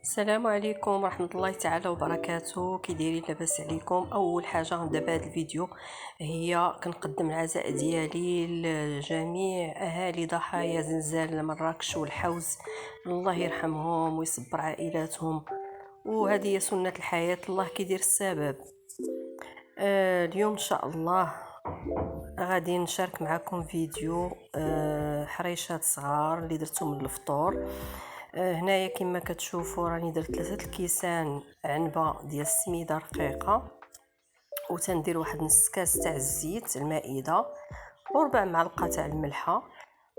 السلام عليكم ورحمة الله تعالى وبركاته. كي دايرين؟ لاباس عليكم؟ اول حاجه غنبدا بهذا الفيديو هي كنقدم العزاء ديالي لجميع اهالي ضحايا زلزال مراكش والحوز. الله يرحمهم ويصبر عائلاتهم، وهذه هي سنة الحياة، الله كيدير السبب. اليوم ان شاء الله غادي نشارك معكم فيديو حريشات صغار اللي درتهم من الفطور. هنايا كما كتشوفوا راني درت 3 الكيسان عنبه ديال السميده رقيقه، وتندير واحد نص كاس تاع الزيت المائده، وربع معلقه تاع الملحه،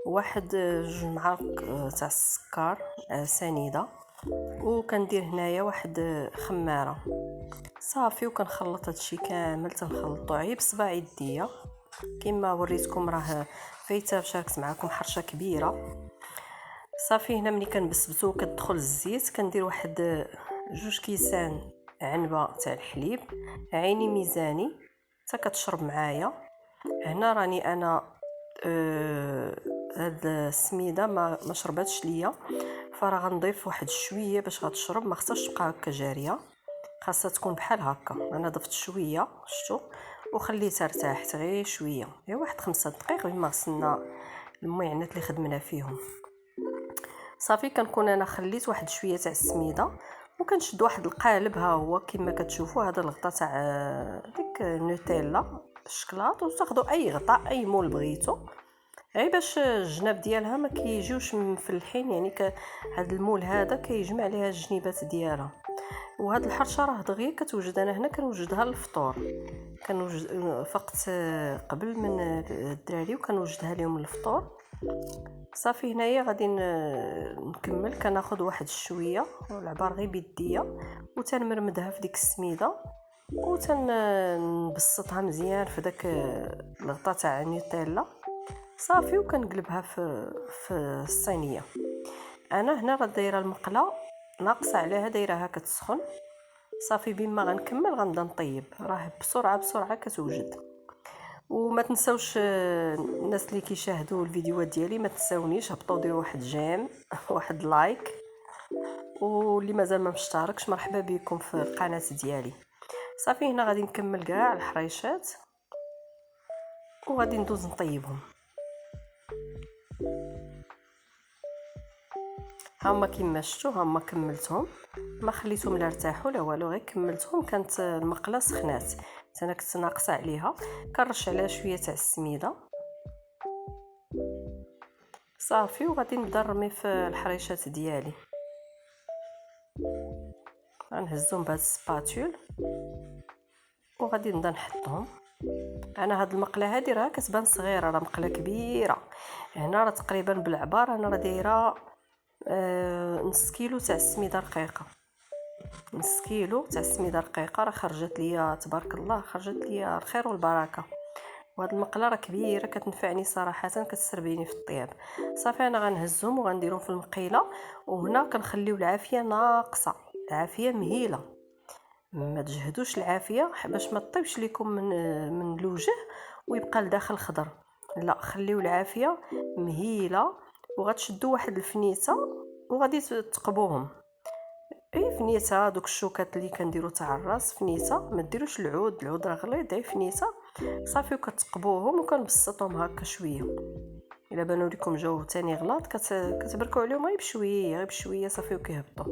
واحد 2 معالق تاع السكر سنيده، وكندير هنايا واحد خماره صافي. وكنخلط هادشي كامل، تنخلطو عيب بصبع يديا كما وريتكم. راه فايته شاركت معكم حرشه كبيره صافي. هنا ملي كنبسبسو كتدخل الزيت، كندير واحد 2 كيسان عنبه تاع الحليب، عيني ميزاني حتى كتشرب معايا. هنا راني انا هاد السميده ما شربتش ليا، فراه غنضيف واحد شويه باش غتشرب، ما خصهاش تبقى هكا جاريه، خاصها تكون بحال هكا. انا ضفت شويه شفتوا وخليتها ارتاحت غير شويه، غير واحد 5 دقائق بما غسلنا المعينات اللي خدمنا فيهم صافي. كنكون انا خليت واحد شويه تاع السميده، وكنشد واحد القالب. ها هو كما كتشوفوا، هذا الغطاء تاع ديك نوتيلا الشكلاط، وتاخذوا اي غطاء اي مول بغيتو، غير باش الجناب ديالها ما كيجيوش مفلحين. يعني هذا المول هذا كيجمع عليها الجنيبات ديالها. وهاد الحرشه راه دغيا كتوجد، انا هنا كنوجدها للفطور، كنوجد فقط قبل من الدراري وكنوجدها لهم للفطور صافي. هنايا غادي نكمل، كناخذ واحد شويه والعبار غير بيديا، وتنمرمدها في ديك السميده، وتنبسطها مزيان في داك الغطاء تاع نيوتيلا صافي. وكنقلبها في الصينيه. انا هنا راه دايره المقله ناقصه عليها، دايرها كتسخن صافي. بما غنكمل غنبدا نطيب، راه بسرعه كتوجد. وما تنسوش الناس اللي كيشاهدوا الفيديوهات ديالي ما تنساونيش، هبطوا ديروا واحد جيم واحد لايك، واللي مازال ما مشتركش مرحبا بكم في القناه ديالي صافي. هنا غادي نكمل كاع الحريشات وغادي ندوز نطيبهم. هما كما شفتوا، هما كملتهم، ما خليتهم لا ارتاحوا لا والو، غير كملتهم. كانت المقله سخنات، انا كنت ناقصه عليها، كنرش عليها شويه تاع السميده صافي. وغادي نبدا نرمي في الحريشات ديالي، غنهزهم بهاد السباتول وغادي نبدا نحطهم. انا هاد المقله هادي راه كتبان صغيره، راه مقله كبيره. هنا راه تقريبا بالعبار انا راه دايره نص كيلو تاع السميده رقيقه، نص كيلو تاع السميده رقيقه راه خرجت ليا تبارك الله، خرجت ليا الخير والبركه. وهاد المقله راه كبيره كتنفعني صراحه، كتسربيني في الطياب صافي. انا غنهزهم وغنديرهم في المقيله، وهنا كنخليو العافيه ناقصه، العافيه مهيله، ما تجهدوش العافيه باش ما تطيبش لكم من الوجه ويبقى لداخل خضر، لا خليو العافيه مهيله. وغتشدوا واحد الفنيته وغادي تقبوهم، اي فنيته، دوك الشوكات اللي كنديروا تاع الراس فنيته، ما ديروش العود راه غليظ، غير فنيته صافي. وكتقبوهم وكنبسطهم هكا شويه. الا بانوا لكم جاو تاني غلاط كتبركوا عليهم غير بشويه صافي وكيهبطوا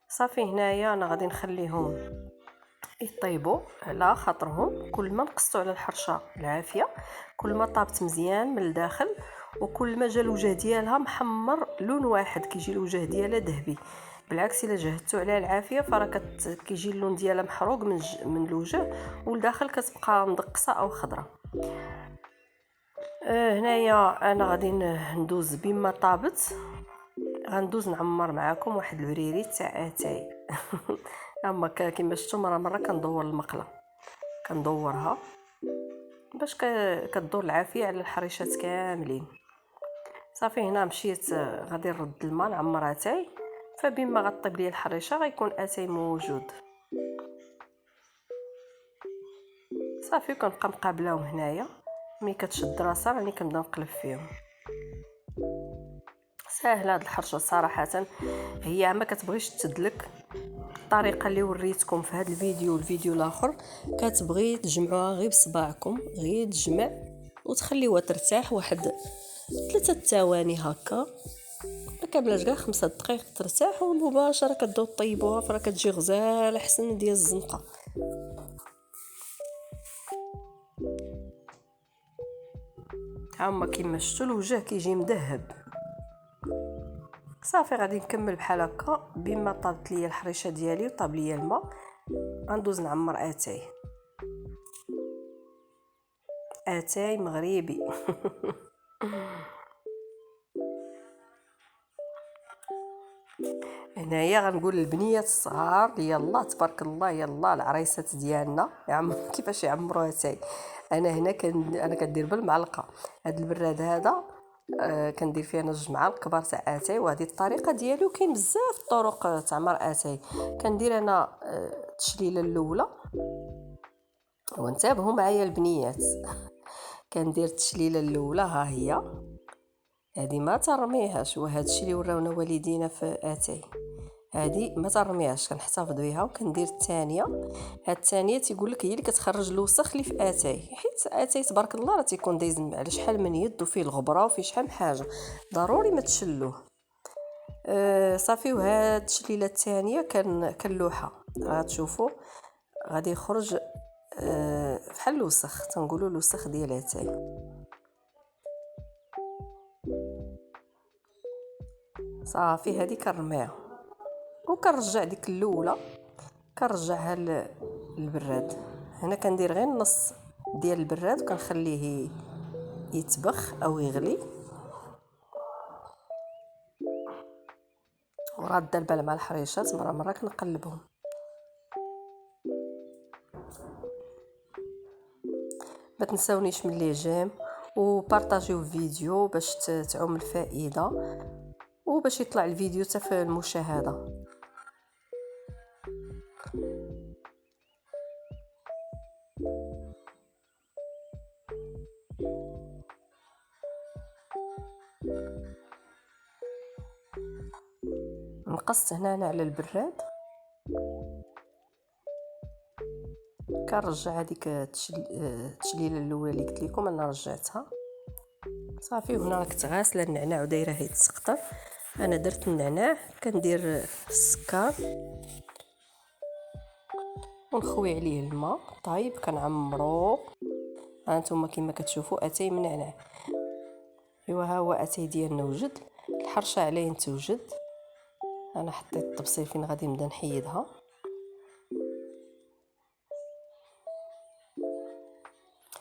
صافي. هنايا انا غادي نخليهم يطيبوا على خاطرهم، كل ما نقصتوا على الحرشه العافيه كل ما طابت مزيان من الداخل، وكل ما جا الوجه ديالها محمر لون واحد، كيجي الوجه ديالها ذهبي. بالعكس الا جهدتوا عليها العافيه فراه كيجي اللون ديالها محروق من الوجه، والداخل كتبقى مدقصه او خضراء. هنايا انا غادي ندوز بما طابت، غندوز نعمر معاكم واحد البريريت تاع اتاي اما كيما شفتوا مره كندور المقله، كندورها باش كدور العافيه على الحريشات كاملين صافي. هنا مشيت غادي نرد الماء نعمر اتاي، فبما غطيب لي الحريشه غيكون اتاي موجود صافي. كنبقى مقابلاهم هنايا، ملي كتشد راسها راني كنبدا نقلب فيهم ساهله هاد الحرشه صراحه، هي ما كتبغيش تدلك. الطريقه اللي وريتكم في هذا الفيديو الاخر كتبغي تجمعوها غير بصباعكم، غير تجمع وتخليوها ترتاح واحد 3 ثواني هكا، ما كاملاش كاع 5 دقائق ترتاح، ومباشره كتبداو طيبوها فراه كتجي غزاله احسن ديال الزنقه. هما كيما شفتوا الوجه كيجي مذهب. صافي غادي نكمل بحال هكا. بما طابت ليا الحريشه ديالي وطاب ليا الماء، غندوز نعمر اتاي مغربي. هنايا غنقول للبنيات الصغار يلا تبارك الله، يلا العريسات ديالنا كيفاش يعمروا اتاي. انا هنا انا كندير بالمعلقه. هذا البراد هذا كندير فيه انا 2 معالق كبار تاع اتاي، وهذه الطريقه ديالي. وكاين بزاف الطرق تعمر اتاي. كندير انا التشليله الاولى، وانتبهوا معايا البنيات. كندير التشليله الاولى، ها هي هذه ما ترميهاش، وهذا الشيء اللي وراونا والدينا في اتاي، هذه ما ترميهاش كنحتفظ بها. وكندير الثانيه، هاد الثانيه تيقول لك هي اللي كتخرج الوسخ اللي في اتاي، حيت اتاي تبارك الله راه تيكون دايز على شحال من يد وفيه الغبره وفيه شحال من حاجه، ضروري ما تشلوه. صافي. وهاد التشليله الثانيه كنلوحها، غتشوفوا غادي يخرج بحال الوسخ، تنقولوا الوسخ ديال اتاي. صافي هذه كنرميها وكنرجع ديك الاولى كنرجعها للبراد. هنا كندير غير النص ديال البراد وكنخليه يتبخ او يغلي، وراده البال مع الحريشات مره كنقلبهم. ما تنساونيش من لي جيم وبارطاجيو الفيديو باش تعم الفائده وباش يطلع الفيديو حتى في المشاهده. نقصت هنا أنا على البراد، كنرجع هذيك التشليله الاولى اللي قلت لكم انا رجعتها. صافي. وهنا راك غاسله النعناع ودايره هي تسقطر. انا درت النعناع، كندير السكر ونخوي عليه الماء طايب كنعمرو. هانتوما كما كتشوفوا اتاي من نعناع. ايوا ها هو اتاي ديالنا وجد. الحرشه عليه توجد. انا حطيت الطبسيل فين غادي نبدا نحيدها.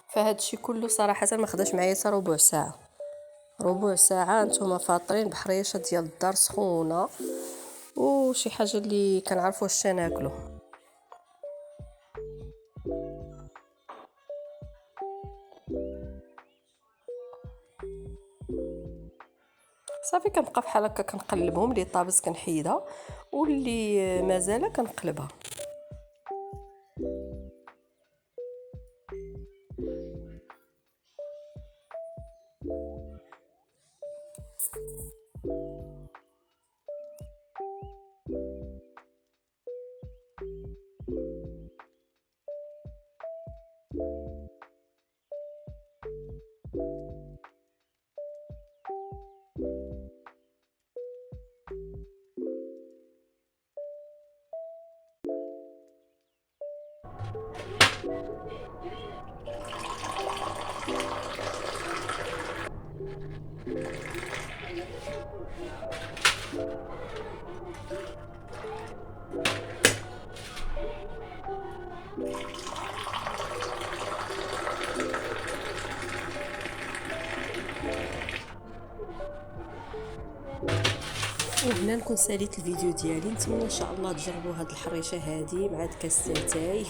فهاد الشيء كله صراحه ما خداش معايا حتى ربع ساعه. نتوما فاطرين بحريشه ديال الدار سخونه وشي حاجه اللي كنعرفوا واش ناكلو. صافي كنبقى بحال هكا كنقلبهم، اللي طابت كنحيدها واللي مازال كنقلبها. وهنا نكون ساليت الفيديو ديالي. نتمنى ان شاء الله تجربوا هاد الحريشه هذه مع كاس اتاي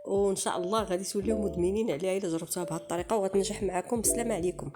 وان شاء الله غادي توليو مدمنين عليها الا جربتوها بهذه الطريقه وغتنجح معكم. بسلامه عليكم.